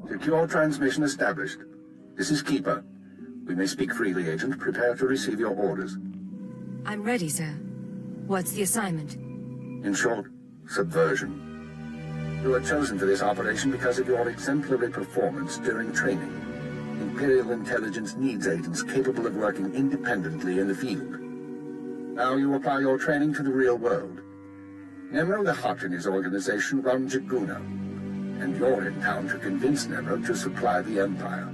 Secure transmission established. This is Keeper. We may speak freely, Agent. Prepare to receive your orders. I'm ready, sir. What's the assignment? In short, subversion. You were chosen for this operation because of your exemplary performance during training. Imperial intelligence needs agents capable of working independently in the field. Now you apply your training to the real world. Nemro the Hutt and his organization run Jaguna, and you're in town to convince Nemro to supply the Empire.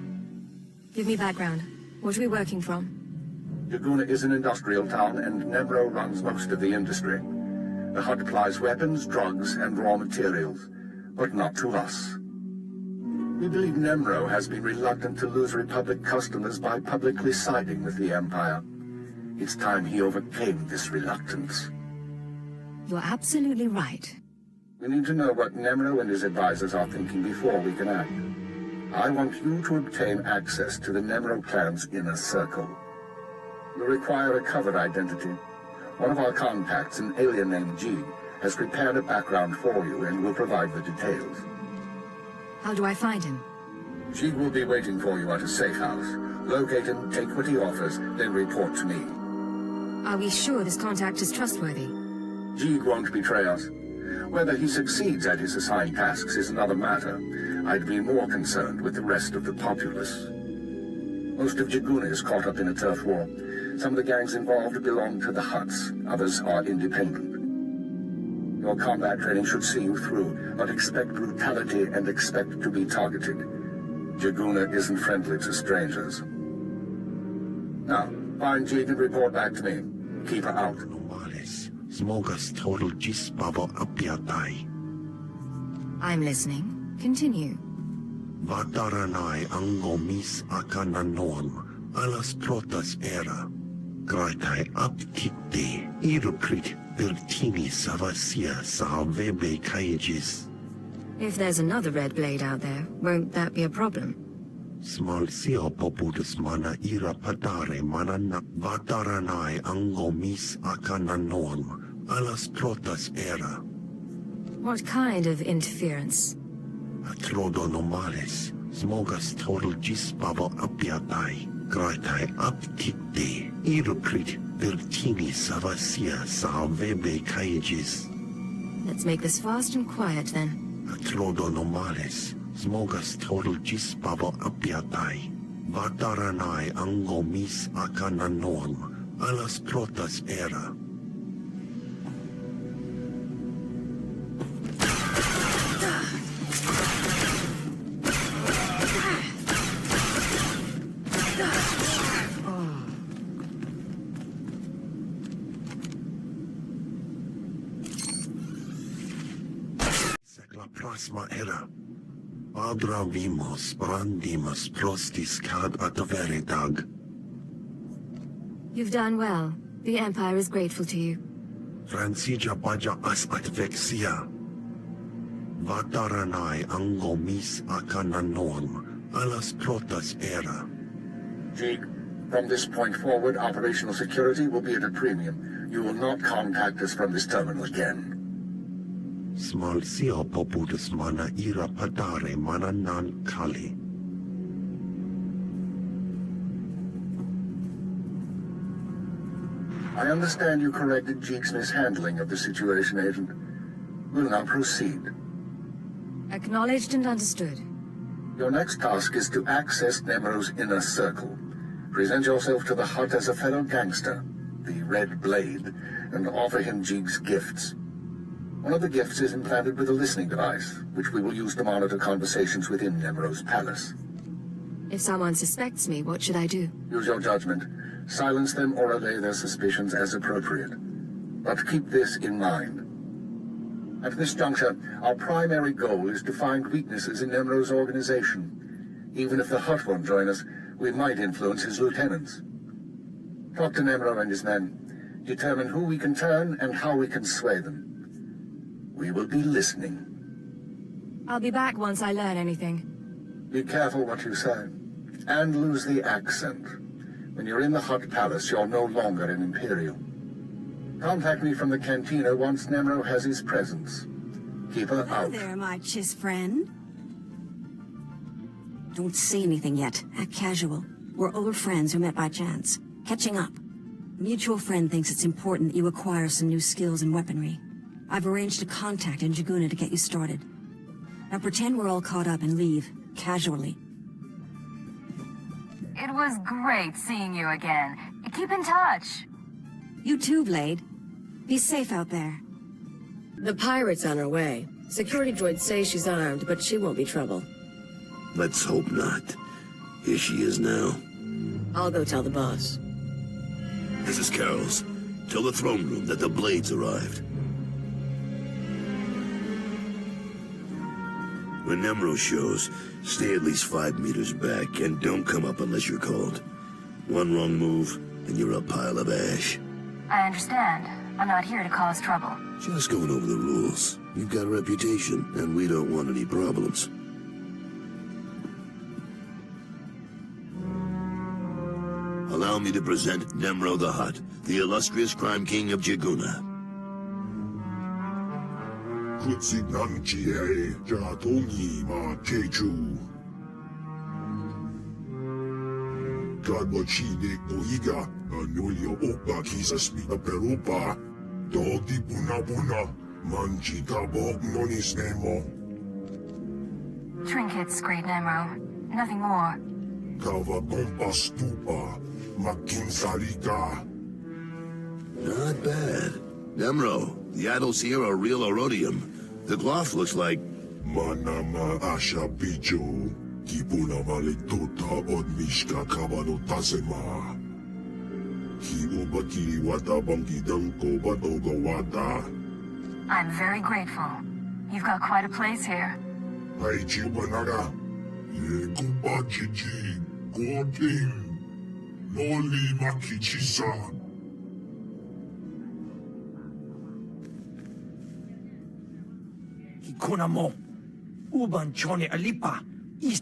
Give me background. What are we working from? Jaguna is an industrial town, and Nemro runs most of the industry. The Hutt applies weapons, drugs, and raw materials, but not to us. We believe Nemro has been reluctant to lose Republic customers by publicly siding with the Empire. It's time he overcame this reluctance. You're absolutely right. We need to know what Nemro and his advisors are thinking before we can act. I want you to obtain access to the Nemro clan's inner circle. You require a covered identity. One of our contacts, an alien named G, has prepared a background for you and will provide the details. How do I find him? G will be waiting for you at a safe house. Locate him, take what he offers, then report to me. Are we sure this contact is trustworthy? G won't betray us. Whether he succeeds at his assigned tasks is another matter. I'd be more concerned with the rest of the populace. Most of Jaguna is caught up in a turf war. Some of the gangs involved belong to the Hutts. Others are independent. Your combat training should see you through, but expect brutality and expect to be targeted. Jaguna isn't friendly to strangers. Now, find Jeeg and report back to me. Keep her out. Smogas total gisbabo apiatay. I'm listening. Continue. Vataranay ang ngomis akananon alas protas era. Gratay aptikte iruprit bertini savasia sa vebe kayagis. If there's another red blade out there, won't that be a problem? Small sio poputus mana ira padare manana vataranay ang ngomis akananon alas protas era. What kind of interference? Atrodo normales, smogas total gisbabo apiatay, gratay aptikte, iruprit vertini savasia sa vebe kayagis. Let's make this fast and quiet then. Atrodo normales, smogas total gisbabo apiatay, vataranay ang ngomis akananon, alas protas era. Prasma era. Abra vimos brandimus prostis cad ataveritag. You've done well. The Empire is grateful to you. Fransija baja as advexia. Vataranay ang ngomis akananon, alas protas era. Jeeg, from this point forward, operational security will be at a premium. You will not contact us from this terminal again. Small sio poputus mana ira padare mana nan kali. I understand you corrected Jeeg's mishandling of the situation, Agent. We'll now proceed. Acknowledged and understood. Your next task is to access Nemro's inner circle. Present yourself to the Hutt as a fellow gangster, the Red Blade, and offer him Jeeg's gifts. One of the gifts is implanted with a listening device, which we will use to monitor conversations within Nemro's palace. If someone suspects me, what should I do? Use your judgment. Silence them or allay their suspicions as appropriate. But keep this in mind. At this juncture, our primary goal is to find weaknesses in Nemro's organization. Even if the Hutt won't join us, we might influence his lieutenants. Talk to Nemro and his men. Determine who we can turn and how we can sway them. We will be listening. I'll be back once I learn anything. Be careful what you say. And lose the accent. When you're in the Hut Palace, you're no longer an Imperial. Contact me from the cantina once Nemro has his presence. Keep her Hello out. there, my chiss friend. Don't say anything yet. Act casual. We're old friends who met by chance. Catching up. A mutual friend thinks it's important that you acquire some new skills and weaponry. I've arranged a contact in Jaguna to get you started. Now pretend we're all caught up and leave, casually. It was great seeing you again. Keep in touch. You too, Blade. Be safe out there. The pirate's on her way. Security droids say she's armed, but she won't be trouble. Let's hope not. Here she is now. I'll go tell the boss. This is Carol's. Tell the throne room that the Blades arrived. When Nemro shows, stay at least 5 meters back, and don't come up unless you're called. One wrong move, and you're a pile of ash. I understand. I'm not here to cause trouble. Just going over the rules. You've got a reputation, and we don't want any problems. Allow me to present Nemro the Hutt, the illustrious crime king of Jaguna. Trinkets, Great Nemro. Nothing more. Not bad. Nemro, the idols here are real Erodium. The cloth looks like... Manama asha bijo, kipuna maletota od mishka kabano tasema. Kibo baki wata bangi danko badogo wata. I'm very grateful. You've got quite a place here. Hai chibanaga, ye kuba chichi, goding, noli makichisa. Kuna mo, uban chone alipa, is...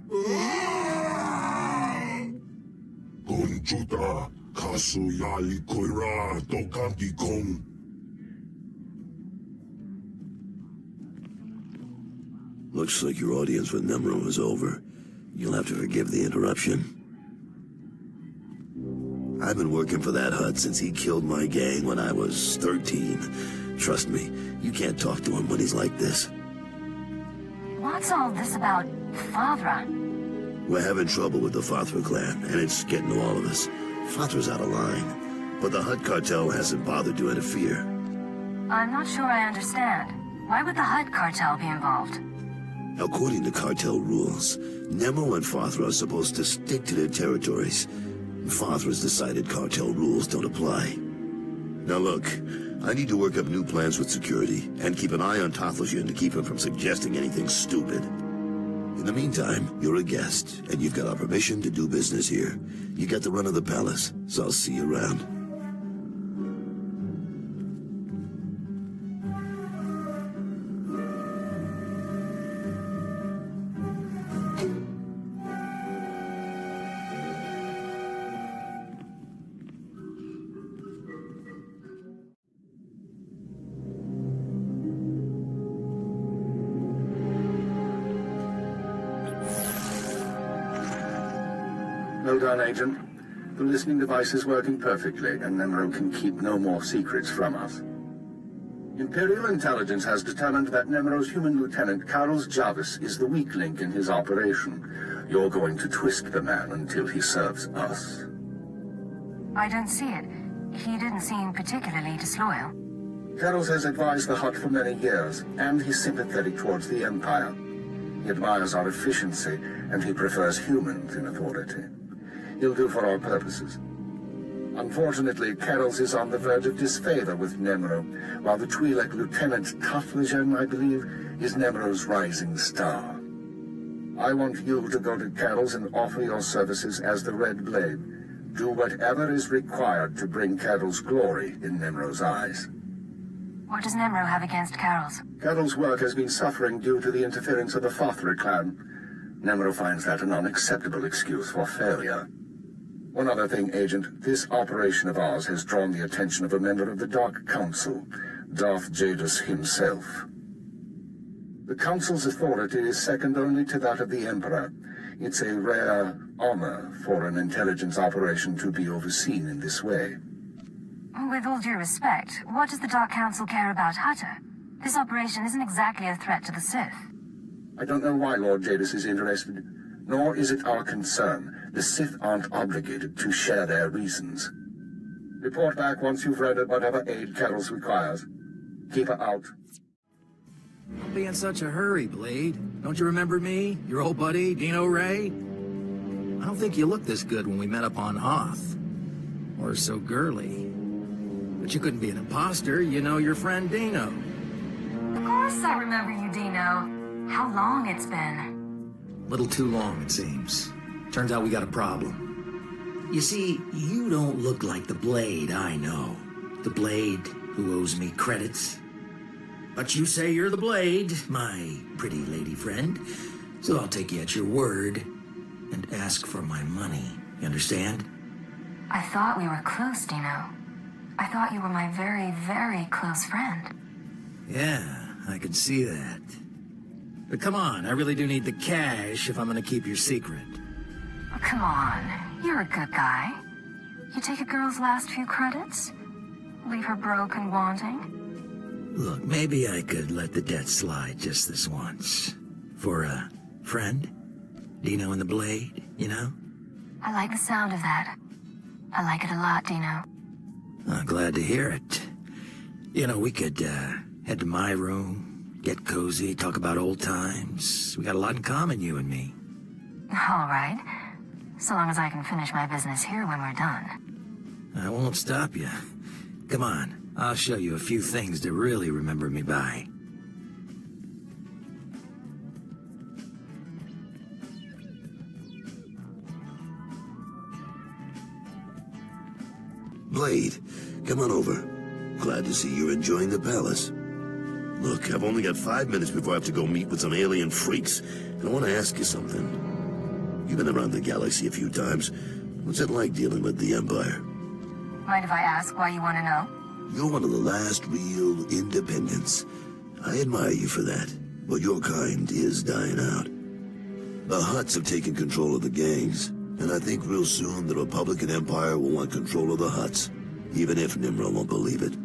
Conchuta, kaso yali koira, tokanti kong. Looks like your audience with Nemro is over. You'll have to forgive the interruption. I've been working for that Hutt since he killed my gang when I was 13. Trust me, you can't talk to him when he's like this. What's all this about Fathra? We're having trouble with the Fathra clan, and it's getting to all of us. Fathra's out of line, but the Hutt cartel hasn't bothered to interfere. I'm not sure I understand. Why would the Hutt cartel be involved? According to cartel rules, Nemo and Fathra are supposed to stick to their territories. Fathra's decided cartel rules don't apply. Now look, I need to work up new plans with security, and keep an eye on Tothelshian to keep him from suggesting anything stupid. In the meantime, you're a guest, and you've got our permission to do business here. You got the run of the palace, so I'll see you around. Well done, Agent. The listening device is working perfectly, and Nemro can keep no more secrets from us. Imperial intelligence has determined that Nemro's human lieutenant, Carlos Jarvis, is the weak link in his operation. You're going to twist the man until he serves us. I don't see it. He didn't seem particularly disloyal. Carlos has advised the Hutt for many years, and he's sympathetic towards the Empire. He admires our efficiency, and he prefers humans in authority. He'll do for our purposes. Unfortunately, Carol's is on the verge of disfavor with Nemro, while the Twi'lek Lieutenant Tothelshian, I believe, is Nemro's rising star. I want you to go to Carol's and offer your services as the Red Blade. Do whatever is required to bring Carol's glory in Nemro's eyes. What does Nemro have against Carol's? Carol's work has been suffering due to the interference of the Fathra clan. Nemro finds that an unacceptable excuse for failure. One other thing, Agent. This operation of ours has drawn the attention of a member of the Dark Council, Darth Jadus himself. The Council's authority is second only to that of the Emperor. It's a rare honor for an intelligence operation to be overseen in this way. With all due respect, what does the Dark Council care about Hutter? This operation isn't exactly a threat to the Sith. I don't know why Lord Jadus is interested, nor is it our concern. The Sith aren't obligated to share their reasons. Report back once you've rendered whatever aid Carol's requires. Keep her out. Don't be in such a hurry, Blade. Don't you remember me? Your old buddy, Dino Ray? I don't think you looked this good when we met up on Hoth. Or so girly. But you couldn't be an imposter. You know your friend Dino. Of course I remember you, Dino. How long it's been. Little too long, it seems. Turns out we got a problem. You see, you don't look like the Blade I know. The Blade who owes me credits. But you say you're the Blade, my pretty lady friend. So I'll take you at your word and ask for my money. You understand? I thought we were close, Dino. I thought you were my very, very close friend. Yeah, I can see that. But come on, I really do need the cash if I'm gonna keep your secret. Oh, come on, you're a good guy. You take a girl's last few credits? Leave her broke and wanting? Look, maybe I could let the debt slide just this once. For a friend? Dino and the Blade, you know? I like the sound of that. I like it a lot, Dino. I'm glad to hear it. You know, we could head to my room, get cozy, talk about old times. We got a lot in common, you and me. All right. So long as I can finish my business here when we're done. I won't stop you. Come on. I'll show you a few things to really remember me by. Blade, come on over. Glad to see you're enjoying the palace. Look, I've only got 5 minutes before I have to go meet with some alien freaks, and I want to ask you something. You've been around the galaxy a few times. What's it like dealing with the Empire? Mind if I ask why you want to know? You're one of the last real independents. I admire you for that, but your kind is dying out. The Hutts have taken control of the gangs, and I think real soon the Republican Empire will want control of the Hutts, even if Nimro won't believe it.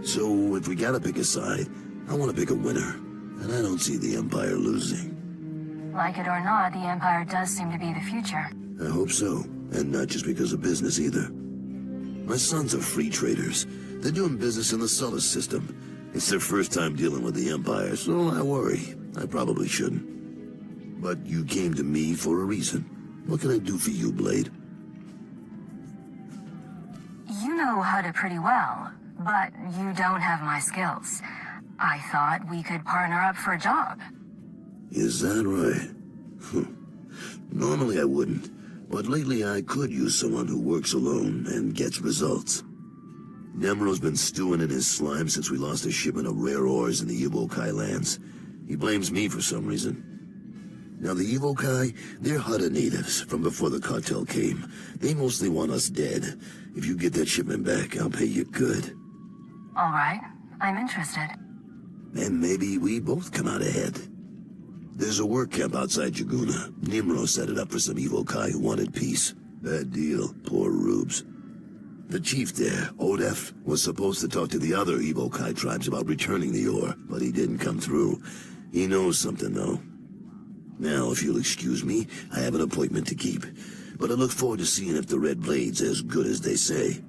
So, if we gotta pick a side, I want to pick a winner, and I don't see the Empire losing. Like it or not, the Empire does seem to be the future. I hope so, and not just because of business either. My sons are free traders. They're doing business in the solar system. It's their first time dealing with the Empire, so I worry. I probably shouldn't. But you came to me for a reason. What can I do for you, Blade? You know Hutter pretty well, but you don't have my skills. I thought we could partner up for a job. Is that right? Normally I wouldn't, but lately I could use someone who works alone and gets results. Nemro's been stewing in his slime since we lost a shipment of rare ores in the Evokai lands. He blames me for some reason. Now the Evokai, they're Hutter natives from before the cartel came. They mostly want us dead. If you get that shipment back, I'll pay you good. All right, I'm interested. And maybe we both come out ahead. There's a work camp outside Jaguna. Nimro set it up for some Evokai who wanted peace. Bad deal, poor rubes. The chief there, Odef, was supposed to talk to the other Evokai tribes about returning the ore, but he didn't come through. He knows something, though. Now, if you'll excuse me, I have an appointment to keep. But I look forward to seeing if the Red Blade's as good as they say.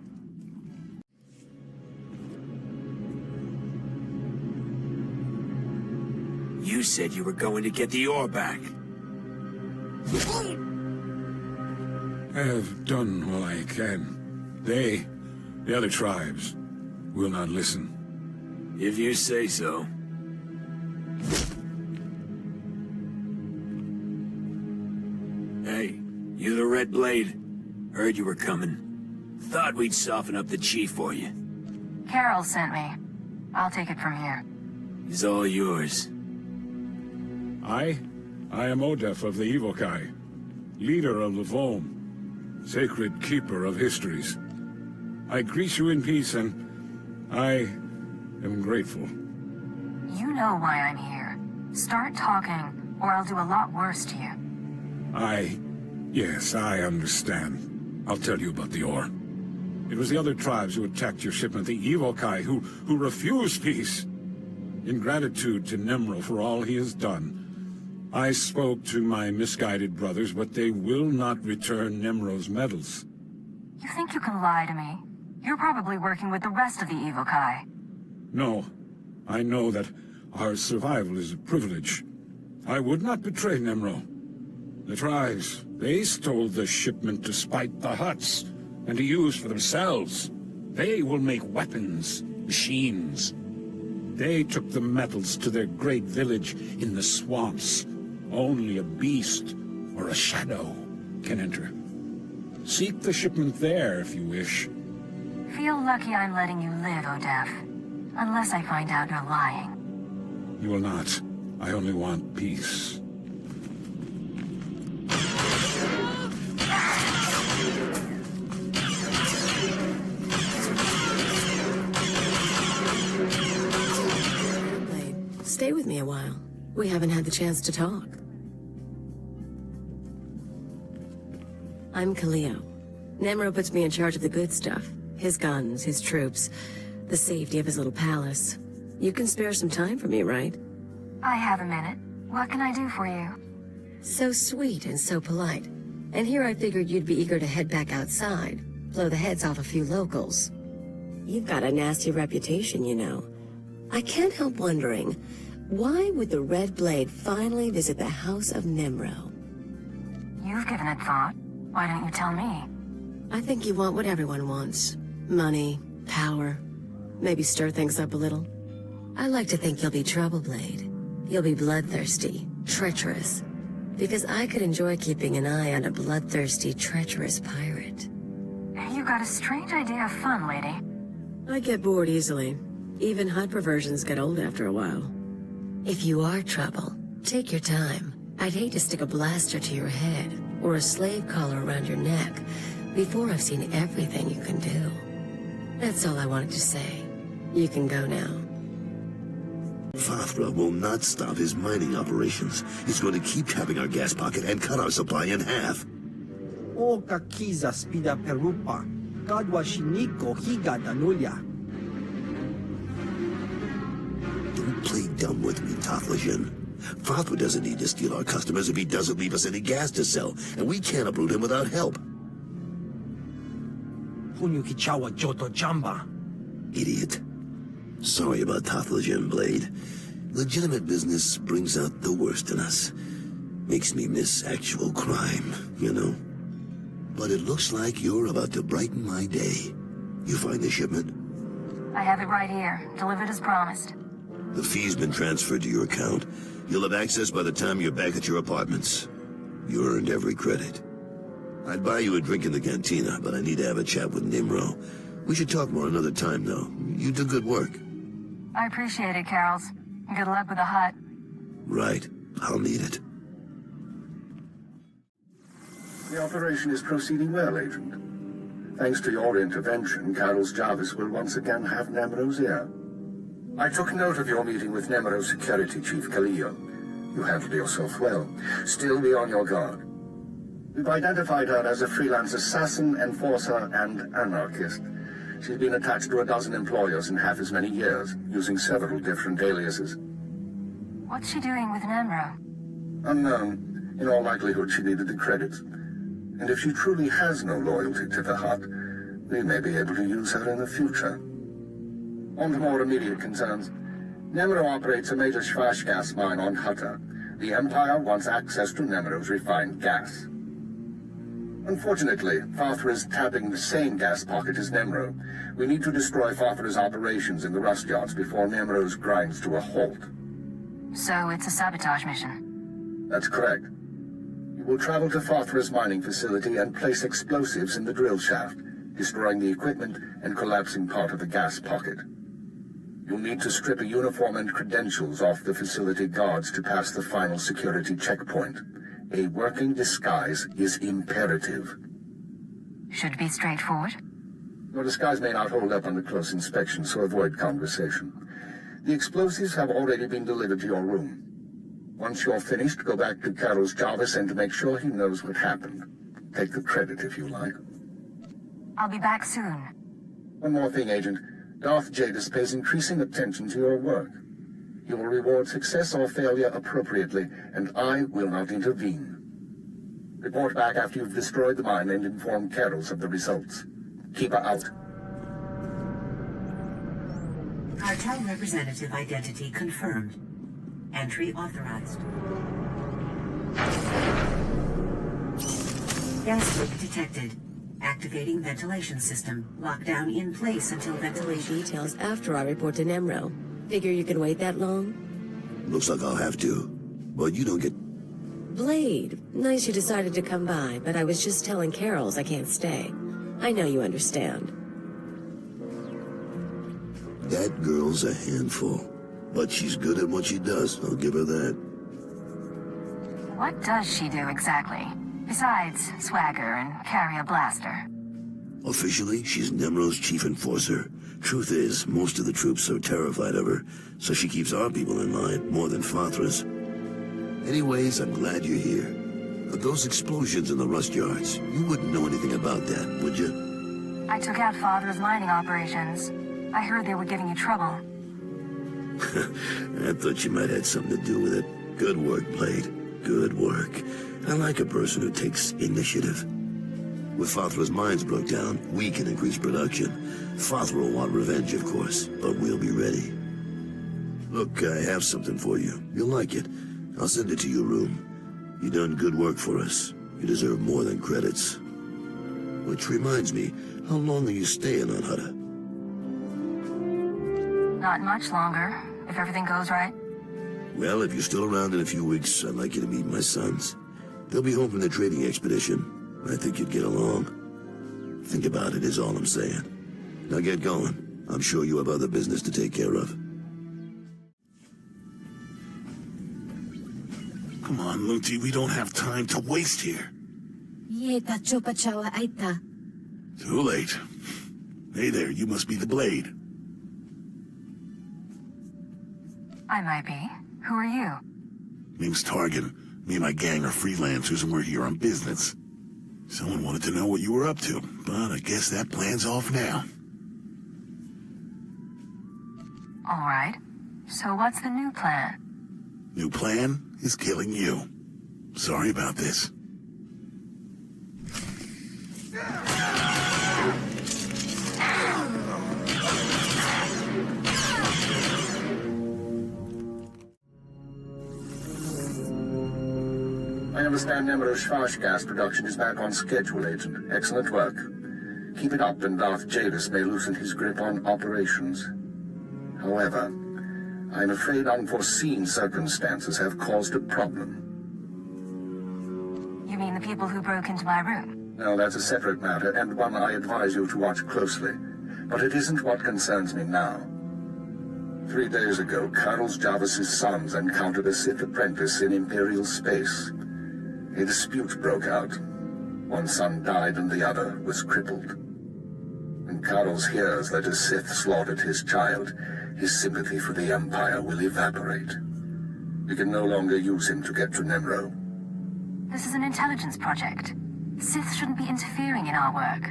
You said you were going to get the ore back. I have done all I can. They, the other tribes, will not listen. If you say so. Hey, you the Red Blade? Heard you were coming. Thought we'd soften up the chief for you. Carol sent me. I'll take it from here. He's all yours. I am Odef of the Evil Kai, leader of the Vom, sacred keeper of histories. I greet you in peace, and I am grateful. You know why I'm here. Start talking, or I'll do a lot worse to you. Yes, I understand. I'll tell you about the ore. It was the other tribes who attacked your shipment, the Evil Kai, who refused peace. In gratitude to Nemro for all he has done, I spoke to my misguided brothers, but they will not return Nemro's medals. You think you can lie to me? You're probably working with the rest of the Evil Kai. No, I know that our survival is a privilege. I would not betray Nemro. The tribes, they stole the shipment to spite the Hutts, and to use for themselves. They will make weapons, machines. They took the metals to their great village in the swamps. Only a beast or a shadow can enter. Seek the shipment there if you wish. Feel lucky I'm letting you live, Odef. Unless I find out you're lying. You will not. I only want peace. Stay with me a while. We haven't had the chance to talk. I'm Kaleo. Nemro puts me in charge of the good stuff. His guns, his troops, the safety of his little palace. You can spare some time for me, right? I have a minute. What can I do for you? So sweet and so polite. And here I figured you'd be eager to head back outside, blow the heads off a few locals. You've got a nasty reputation, you know. I can't help wondering, why would the Red Blade finally visit the House of Nemro? You've given it thought. Why don't you tell me? I think you want what everyone wants. Money, power, maybe stir things up a little. I like to think you'll be trouble, Blade. You'll be bloodthirsty, treacherous. Because I could enjoy keeping an eye on a bloodthirsty, treacherous pirate. You got a strange idea of fun, lady. I get bored easily. Even hot perversions get old after a while. If you are trouble, take your time. I'd hate to stick a blaster to your head, or a slave collar around your neck, before I've seen everything you can do. That's all I wanted to say. You can go now. Fathra will not stop his mining operations. He's going to keep tapping our gas pocket and cut our supply in half. O kakiza spida perupa, kadwa shiniko higa danulia. Don't play dumb with me, Tathlajan. Fathra doesn't need to steal our customers if he doesn't leave us any gas to sell, and we can't uproot him without help. Punyu kichawa joto jamba. Idiot. Sorry about Tathlajan, Blade. Legitimate business brings out the worst in us. Makes me miss actual crime, you know. But it looks like you're about to brighten my day. You find the shipment? I have it right here, delivered as promised. The fee's been transferred to your account. You'll have access by the time you're back at your apartments. You earned every credit. I'd buy you a drink in the cantina, but I need to have a chat with Nimro. We should talk more another time, though. You do good work. I appreciate it, Carols. Good luck with the hut. Right. I'll need it. The operation is proceeding well, Agent. Thanks to your intervention, Carol's Jarvis will once again have Nemro's ear. I took note of your meeting with Nemro's security chief, Kaleo. You handled yourself well. Still be on your guard. We've identified her as a freelance assassin, enforcer, and anarchist. She's been attached to a dozen employers in half as many years, using several different aliases. What's she doing with Nemro? Unknown. In all likelihood, she needed the credits. And if she truly has no loyalty to the Hut, we may be able to use her in the future. On to more immediate concerns. Nemro operates a major Schwash gas mine on Hutta. The Empire wants access to Nemro's refined gas. Unfortunately, Fathra is tapping the same gas pocket as Nemro. We need to destroy Fathra's operations in the rust yards before Nemro's grinds to a halt. So it's a sabotage mission? That's correct. You will travel to Fothra's mining facility and place explosives in the drill shaft, destroying the equipment and collapsing part of the gas pocket. You'll need to strip a uniform and credentials off the facility guards to pass the final security checkpoint. A working disguise is imperative. Should be straightforward. Your disguise may not hold up under close inspection, so avoid conversation. The explosives have already been delivered to your room. Once you're finished, go back to Carol's Jarvis and make sure he knows what happened. Take the credit if you like. I'll be back soon. One more thing, Agent. Darth Jadis pays increasing attention to your work. He will reward success or failure appropriately, and I will not intervene. Report back after you've destroyed the mine and inform Carols of the results. Keep her out. Cartel representative identity confirmed. Entry authorized. Gas leak detected. Activating ventilation system. Lockdown in place until ventilation. Details after I report to Nemro. Figure you can wait that long? Looks like I'll have to. But you don't get... Blade, nice you decided to come by, but I was just telling Carols I can't stay. I know you understand. That girl's a handful. But she's good at what she does, I'll give her that. What does she do exactly? Besides swagger and carry a blaster. Officially, she's Nemro's chief enforcer. Truth is, most of the troops are terrified of her, so she keeps our people in line more than Fothra's. Anyways, I'm glad you're here. But those explosions in the rust yards, you wouldn't know anything about that, would you? I took out Father's mining operations. I heard they were giving you trouble. I thought you might have something to do with it. Good work, Blade. Good work. I like a person who takes initiative. With Fothra's mines broke down, we can increase production. Fothra will want revenge, of course, but we'll be ready. Look, I have something for you. You'll like it. I'll send it to your room. You done good work for us. You deserve more than credits. Which reminds me, how long are you staying on Hutta? Not much longer, if everything goes right. Well, if you're still around in a few weeks, I'd like you to meet my sons. They'll be home from the trading expedition. I think you'd get along. Think about it is all I'm saying. Now get going. I'm sure you have other business to take care of. Come on, Lunti, we don't have time to waste here. Too late. Hey there, you must be the Blade. I might be. Who are you? Name's Targan. Me and my gang are freelancers and we're here on business. Someone wanted to know what you were up to, but I guess that plan's off now. All right. So what's the new plan? New plan is killing you. Sorry about this. I understand Nemro's Schwarz gas production is back on schedule, Agent. Excellent work. Keep it up and Darth Jadis may loosen his grip on operations. However, I'm afraid unforeseen circumstances have caused a problem. You mean the people who broke into my room? No, that's a separate matter, and one I advise you to watch closely. But it isn't what concerns me now. 3 days ago, Carl Jarvis's sons encountered a Sith apprentice in Imperial space. A dispute broke out. One son died and the other was crippled. When Carl hears that a Sith slaughtered his child, his sympathy for the Empire will evaporate. We can no longer use him to get to Nemro. This is an intelligence project. Sith shouldn't be interfering in our work.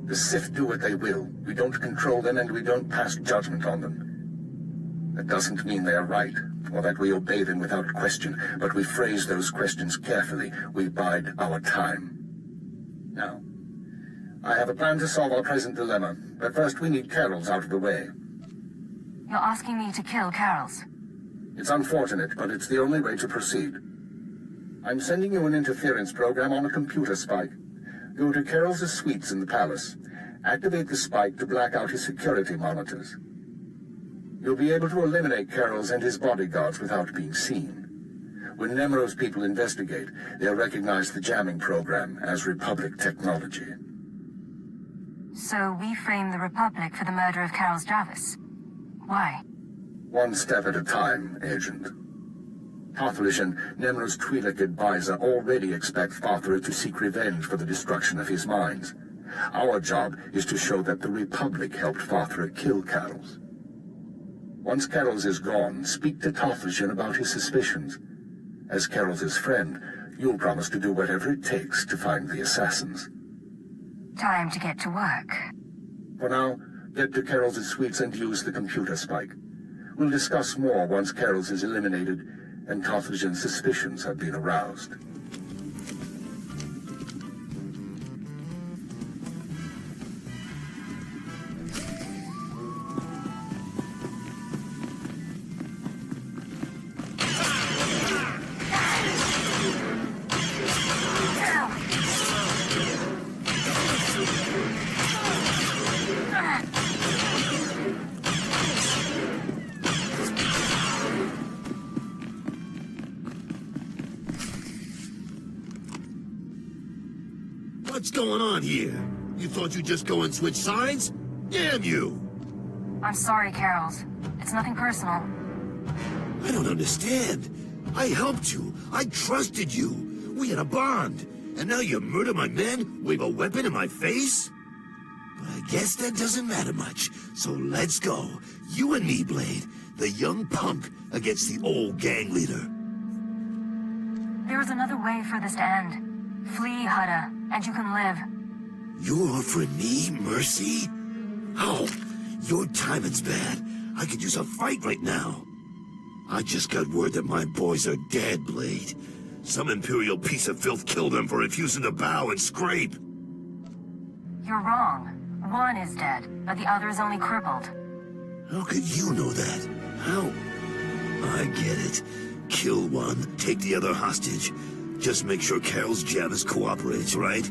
The Sith do what they will. We don't control them and we don't pass judgment on them. That doesn't mean they're right, or that we obey them without question, but we phrase those questions carefully. We bide our time. Now, I have a plan to solve our present dilemma, but first we need Carols out of the way. You're asking me to kill Carols? It's unfortunate, but it's the only way to proceed. I'm sending you an interference program on a computer spike. Go to Carols' suites in the palace. Activate the spike to black out his security monitors. You'll be able to eliminate Carols and his bodyguards without being seen. When Nemro's people investigate, they'll recognize the jamming program as Republic technology. So we frame the Republic for the murder of Carol Jarvis. Why? One step at a time, Agent. Pathlish and Nemro's Twi'lek advisor already expect Fathra to seek revenge for the destruction of his mines. Our job is to show that the Republic helped Fathra kill Carols. Once Carols is gone, speak to Pathlish about his suspicions. As Carols' friend, you'll promise to do whatever it takes to find the assassins. Time to get to work. For now, get to Carols' suites and use the computer spike. We'll discuss more once Carols is eliminated and Pathlis's suspicions have been aroused. What's going on here? You thought you'd just go and switch sides? Damn you! I'm sorry, Carols. It's nothing personal. I don't understand. I helped you. I trusted you. We had a bond. And now you murder my men, wave a weapon in my face? But I guess that doesn't matter much. So let's go. You and me, Blade. The young punk against the old gang leader. There is another way for this to end. Flee, Hutta, and you can live. You're offering me mercy? Oh, your timing's bad. I could use a fight right now. I just got word that my boys are dead, Blade. Some Imperial piece of filth killed them for refusing to bow and scrape. You're wrong. One is dead, but the other is only crippled. How could you know that? How? I get it. Kill one, take the other hostage. Just make sure Carol's Jarvis cooperates, right?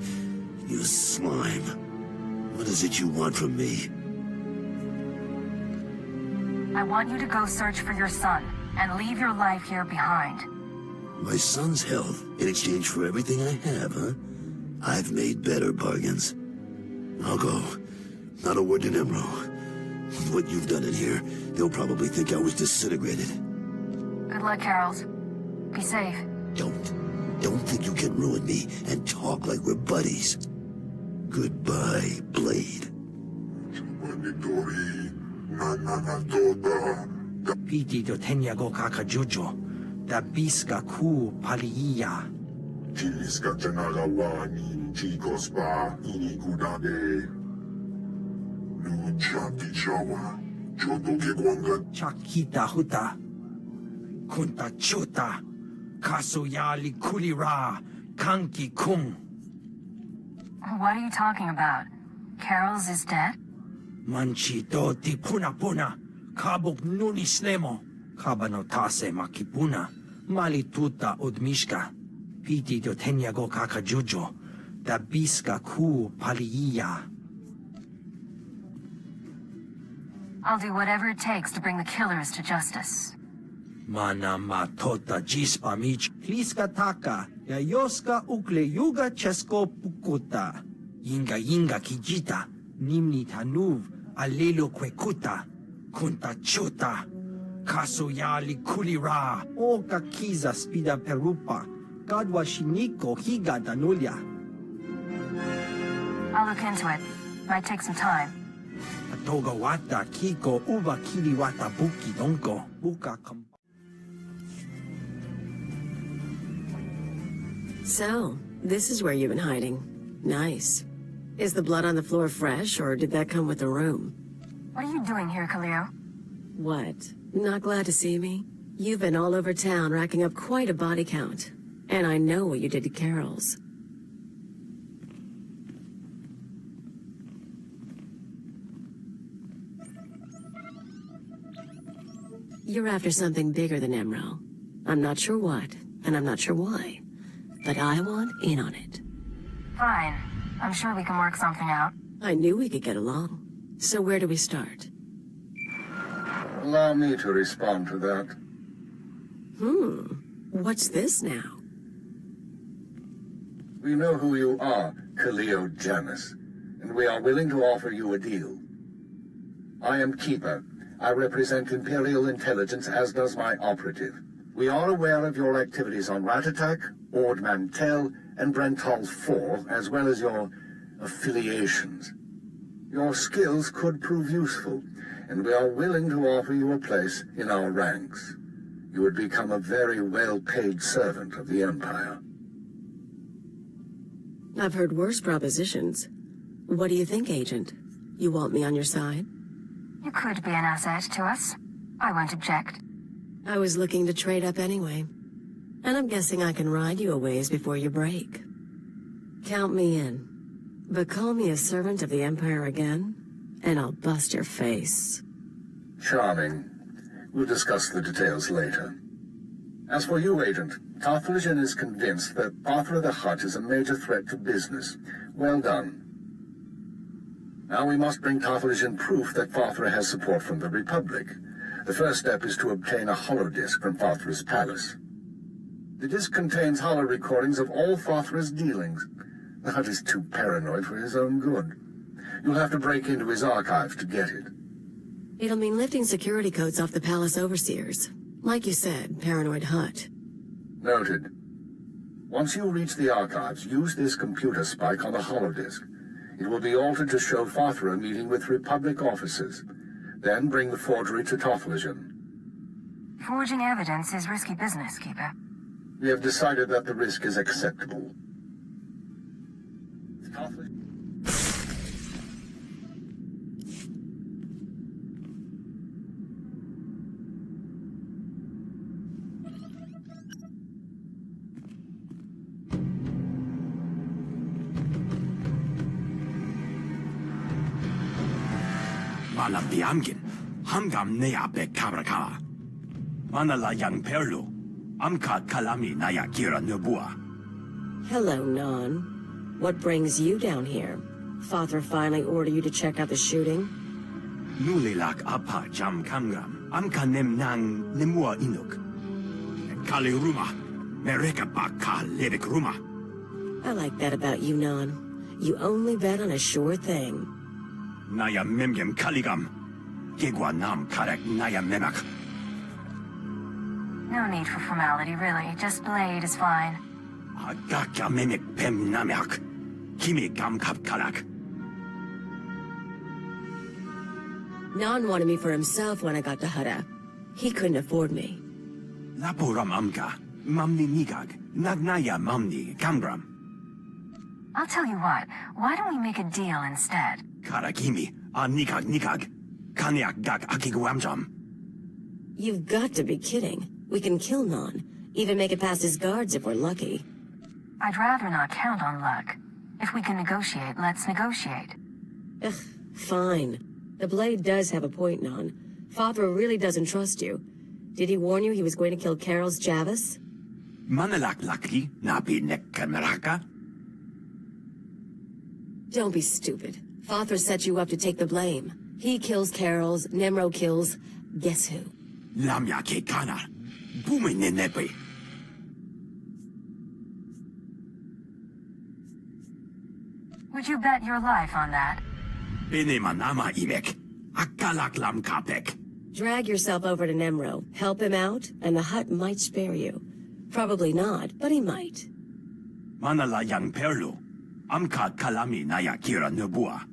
You slime. What is it you want from me? I want you to go search for your son, and leave your life here behind. My son's health in exchange for everything I have, huh? I've made better bargains. I'll go. Not a word to Nemro. What you've done in here, they'll probably think I was disintegrated. Good luck, Carols. Be safe. Don't think you can ruin me and talk like we're buddies. Goodbye, Blade. Piti do tenyago kakajujo, da biska ku paliya. Chiliska chanagawani, chicos pa inikudade. Lucha tichawa, choto ke kwanga. Chakita huta, kunta chuta, kasuyali kulira, kanki kum. What are you talking about? Carols is dead? Manchito di puna puna, kabuk nunis nemo, kabanotase makipuna, malituta odmishka, piti do tenyago kakajujo, da biska ku paliya. I'll do whatever it takes to bring the killers to justice. Mana matota jispa mich, kliska taka, yayoska ukle yuga chesko pukuta, yinga kijita, nimni tanuv, alelo kwekuta, kunta chuta, kasuyali kulira, oka kiza spida perupa, gadwa shiniko higa danulia. I'll look into it. Might take some time. Atoga wata kiko uba kiri wata buki donko, buka kam. So, this is where you've been hiding. Nice. Is the blood on the floor fresh, or did that come with the room? What are you doing here, Khalil? What? Not glad to see me? You've been all over town racking up quite a body count. And I know what you did to Carol's. You're after something bigger than Emerald. I'm not sure what, and I'm not sure why. But I want in on it. Fine. I'm sure we can work something out. I knew we could get along. So where do we start? Allow me to respond to that. What's this now? We know who you are, Khalil Janus, and we are willing to offer you a deal. I am Keeper. I represent Imperial Intelligence, as does my operative. We are aware of your activities on Ratatak, Ord Mantell, and Brental 4, as well as your affiliations. Your skills could prove useful, and we are willing to offer you a place in our ranks. You would become a very well-paid servant of the Empire. I've heard worse propositions. What do you think, Agent? You want me on your side? You could be an asset to us. I won't object. I was looking to trade up anyway. And I'm guessing I can ride you a ways before you break. Count me in. But call me a servant of the Empire again, and I'll bust your face. Charming. We'll discuss the details later. As for you, Agent, Tarthalion is convinced that Pathra the Hutt is a major threat to business. Well done. Now we must bring Tarthalion proof that Pathra has support from the Republic. The first step is to obtain a holodisk from Pathra's palace. The disk contains holo recordings of all Pathra's dealings. The Hutt is too paranoid for his own good. You'll have to break into his archives to get it. It'll mean lifting security codes off the palace overseers. Like you said, paranoid Hutt. Noted. Once you reach the archives, use this computer spike on the holodisk. It will be altered to show Pathra meeting with Republic officers. Then bring the forgery to Tarthalion. Forging evidence is risky business, Keeper. We have decided that the risk is acceptable. Mana biamgin, hamgam nea be kabraka. Mana la yang perlu, amka kalami naya kira nubua. Hello, Non. What brings you down here? Father finally ordered you to check out the shooting? Nulilak apa jam kamgram, amka nem nang lemua inuk. Kali ruma, mereka baka lebek ruma. I like that about you, Non. You only bet on a sure thing. Naya memgem kaligam, gegwa nam karek naya memak. No need for formality, really. Just Blade is fine. Agaka memek pem namek, kimi gam kap kalak. Non wanted me for himself when I got to Hutta. He couldn't afford me. Lapuram amka, mamni nigag, nagnaya mamni gamgram. I'll tell you what, why don't we make a deal instead? Karakimi, a nikag, kanyak gak akiguamjam. You've got to be kidding. We can kill Non, even make it past his guards if we're lucky. I'd rather not count on luck. If we can negotiate, let's negotiate. Ugh, fine. The Blade does have a point, Non. Father really doesn't trust you. Did he warn you he was going to kill Carol's Javis? Manalak laki, nabi nekkameraka. Don't be stupid. Father set you up to take the blame. He kills Carol's, Nemro kills... guess who? Lamya ke kana, bumi nenepe. Would you bet your life on that? Bene manama ibek, akalak lam kapek. Drag yourself over to Nemro, help him out, and the Hutt might spare you. Probably not, but he might. Manala yang perlu, amka kalami naya kira nubua.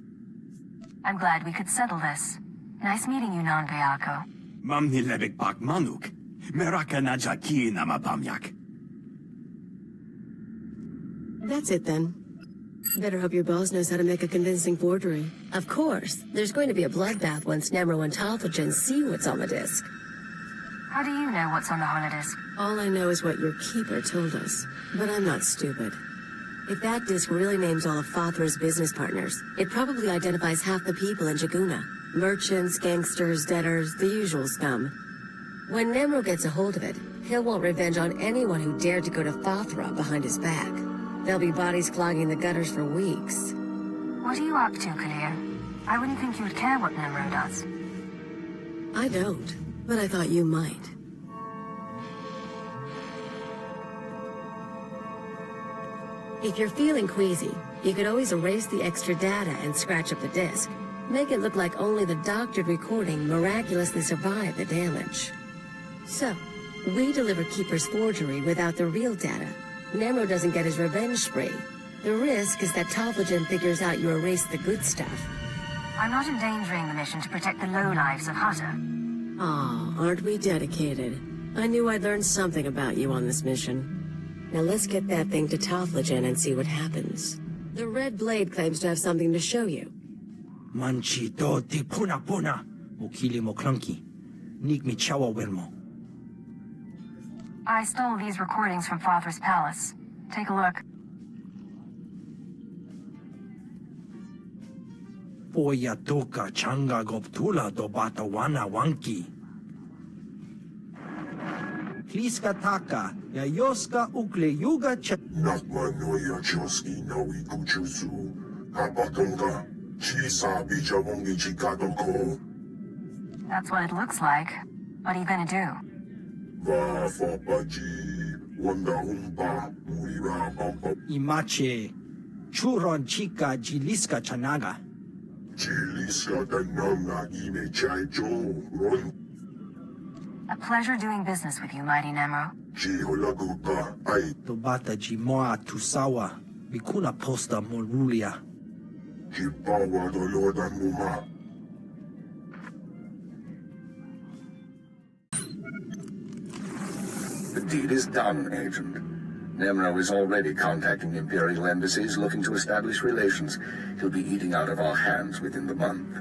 I'm glad we could settle this. Nice meeting you, Non-Beako. Mamni lebek bak manuk, meraka naja ki nama bamyak. That's it then. Better hope your boss knows how to make a convincing forgery. Of course, there's going to be a bloodbath once Nemro and Tarthalion see what's on the disc. How do you know what's on the holodisk? All I know is what your keeper told us. But I'm not stupid. If that disc really names all of Fathra's business partners, it probably identifies half the people in Jaguna. Merchants, gangsters, debtors, the usual scum. When Nemro gets a hold of it, he'll want revenge on anyone who dared to go to Fathra behind his back. There'll be bodies clogging the gutters for weeks. What are you up to, Kalia? I wouldn't think you would care what Nemro does. I don't, but I thought you might. If you're feeling queasy, you could always erase the extra data and scratch up the disk. Make it look like only the doctored recording miraculously survived the damage. So, we deliver Keeper's forgery without the real data. Nemro doesn't get his revenge spree. The risk is that Tofflegen figures out you erased the good stuff. I'm not endangering the mission to protect the lowlives of Hutter. Aw, aren't we dedicated? I knew I'd learn something about you on this mission. Now let's get that thing to Tofflegen and see what happens. The Red Blade claims to have something to show you. Manchito di puna puna. Mukili mo clunky. Nik mi chawa welmo. I stole these recordings from Father's palace. Take a look. Poya toka changa goptula do bata wana wanki. Kliska taka, ya yoska ukle yuga ch... Nakma noya choski nawi kuchusu. Kapatonga. Chisa bicha wongi chikadoko. That's what it looks like. What are you gonna do? Va fapaji. Wanda humpa. Muira bampa. Imache. Churon chika jiliska chanaga. Jiliska tananga ime chaicho. Ron. A pleasure doing business with you, Mighty Nemro. Jiholagupa. Ai. Tobata jimoa tusawa. Bikuna posta morulia. Jipawa dolodan muma. The deed is done, Agent. Nemro is already contacting Imperial embassies looking to establish relations. He'll be eating out of our hands within the month.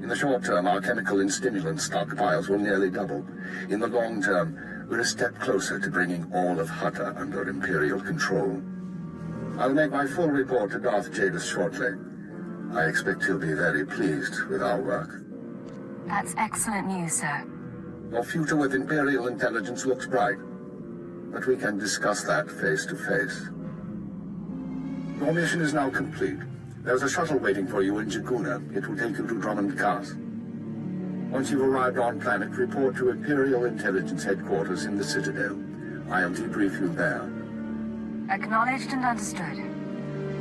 In the short term, our chemical and stimulant stockpiles will nearly double. In the long term, we're a step closer to bringing all of Hutter under Imperial control. I'll make my full report to Darth Jadis shortly. I expect he'll be very pleased with our work. That's excellent news, sir. Your future with Imperial intelligence looks bright, but we can discuss that face to face. Your mission is now complete. There's a shuttle waiting for you in Jaguna. It will take you to Drummond Cast. Once you've arrived on planet, report to Imperial Intelligence Headquarters in the Citadel. I'll debrief you there. Acknowledged and understood.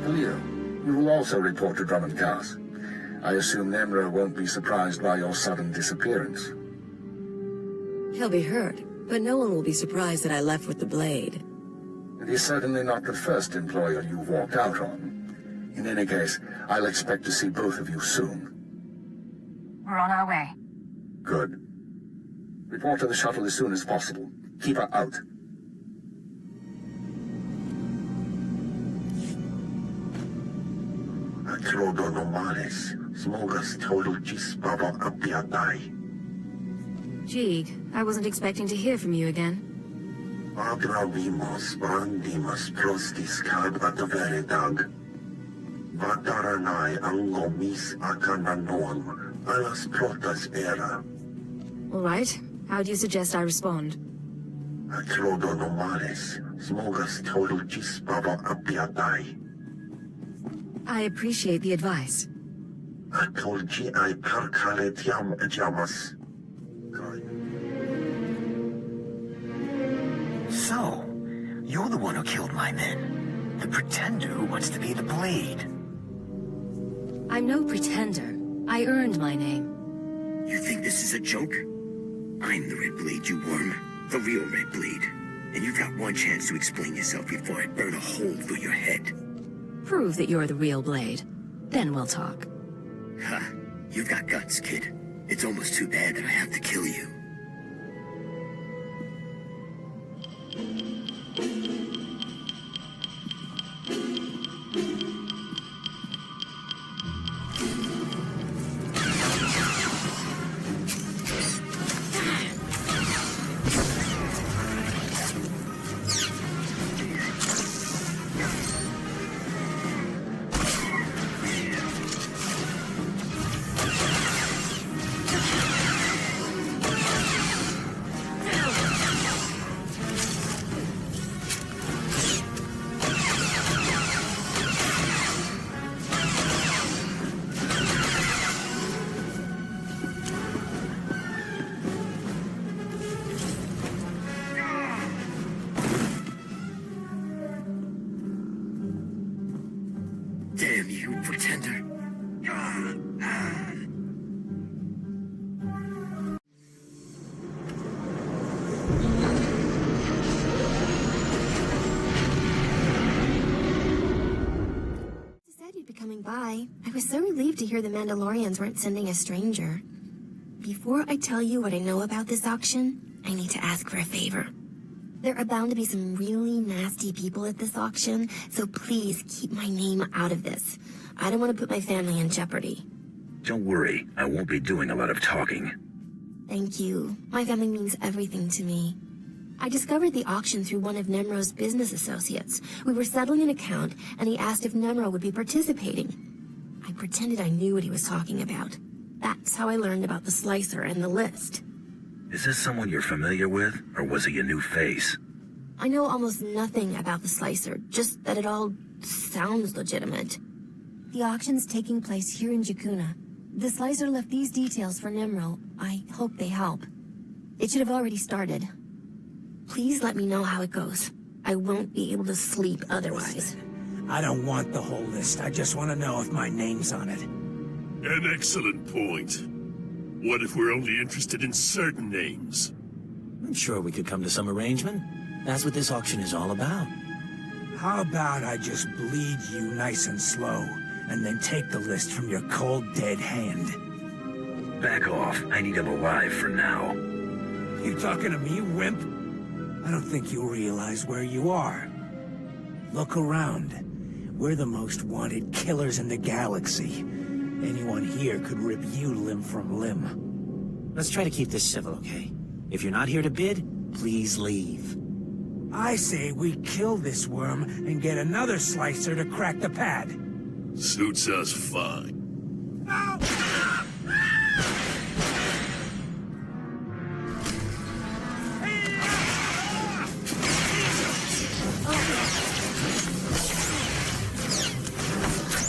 Leo, you will also report to Drummond Cast. I assume Nemro won't be surprised by your sudden disappearance. He'll be hurt, but no one will be surprised that I left with the blade. And he's certainly not the first employer you've walked out on. In any case, I'll expect to see both of you soon. We're on our way. Good. Report to the shuttle as soon as possible. Keep her out. Atrodo normales. Smogas total baba apiatai. Jeeg, I wasn't expecting to hear from you again. Agravimos brandimas prostis cad ataveredag. Vataranai angomis akananoam, alas protas era. All right. How do you suggest I respond? Atrodo normales. Smogas total baba apiatai. I appreciate the advice. Atolgi ai parkaletiam jamas. So, you're the one who killed my men. The pretender who wants to be the Blade. I'm no pretender. I earned my name. You think this is a joke? I'm the Red Blade, you worm. The real Red Blade. And you've got one chance to explain yourself before I burn a hole through your head. Prove that you're the real Blade. Then we'll talk. Ha! You've got guts, kid. It's almost too bad that I have to kill you. by. I was so relieved to hear the Mandalorians weren't sending a stranger. Before I tell you what I know about this auction, I need to ask for a favor. There are bound to be some really nasty people at this auction, so please keep my name out of this. I don't want to put my family in jeopardy. Don't worry, I won't be doing a lot of talking. Thank you. My family means everything to me. I discovered the auction through one of Nemro's business associates. We were settling an account, and he asked if Nemro would be participating. I pretended I knew what he was talking about. That's how I learned about the slicer and the list. Is this someone you're familiar with, or was he a new face? I know almost nothing about the slicer, just that it all sounds legitimate. The auction's taking place here in Jakuna. The slicer left these details for Nemro. I hope they help. It should have already started. Please let me know how it goes. I won't be able to sleep otherwise. I don't want the whole list. I just want to know if my name's on it. An excellent point. What if we're only interested in certain names? I'm sure we could come to some arrangement. That's what this auction is all about. How about I just bleed you nice and slow, and then take the list from your cold, dead hand? Back off. I need him alive for now. You talking to me, wimp? I don't think you realize where you are. Look around. We're the most wanted killers in the galaxy. Anyone here could rip you limb from limb. Let's try to keep this civil, okay? If you're not here to bid, please leave. I say we kill this worm and get another slicer to crack the pad. Suits us fine.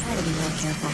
Gotta be more careful.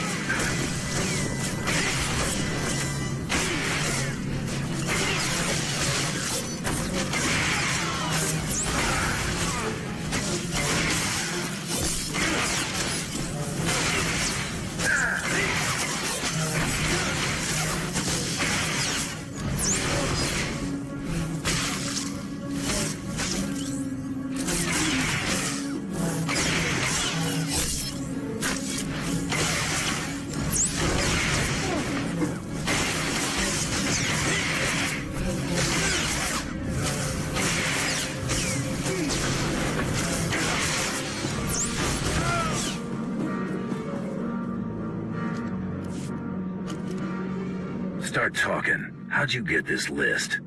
Start talking. How'd you get this list?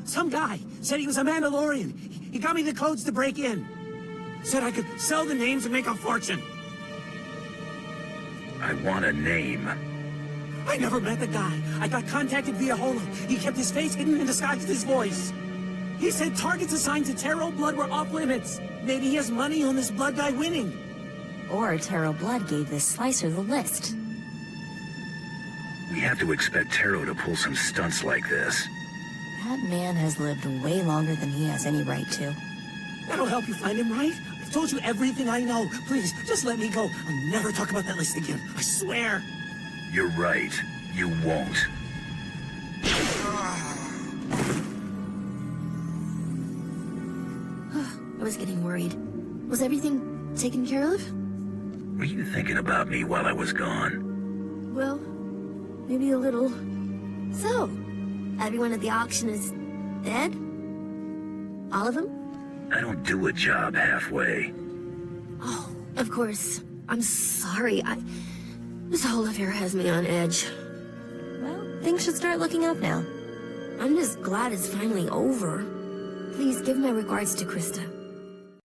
Some guy said he was a Mandalorian. He got me the codes to break in. Said I could sell the names and make a fortune. I want a name. I never met the guy. I got contacted via Holo. He kept his face hidden and disguised his voice. He said targets assigned to Taro Blood were off limits. Maybe he has money on this Blood guy winning. Or Taro Blood gave this slicer the list. We have to expect Taro to pull some stunts like this. That man has lived way longer than he has any right to. That'll help you find him, right? I've told you everything I know. Please, just let me go. I'll never talk about that list again. I swear. You're right. You won't. I was getting worried. Was everything taken care of? Were you thinking about me while I was gone? Well, maybe a little. So, everyone at the auction is dead? All of them? I don't do a job halfway. Oh, of course. I'm sorry. This whole affair has me on edge. Well, things should start looking up now. I'm just glad it's finally over. Please give my regards to Krista.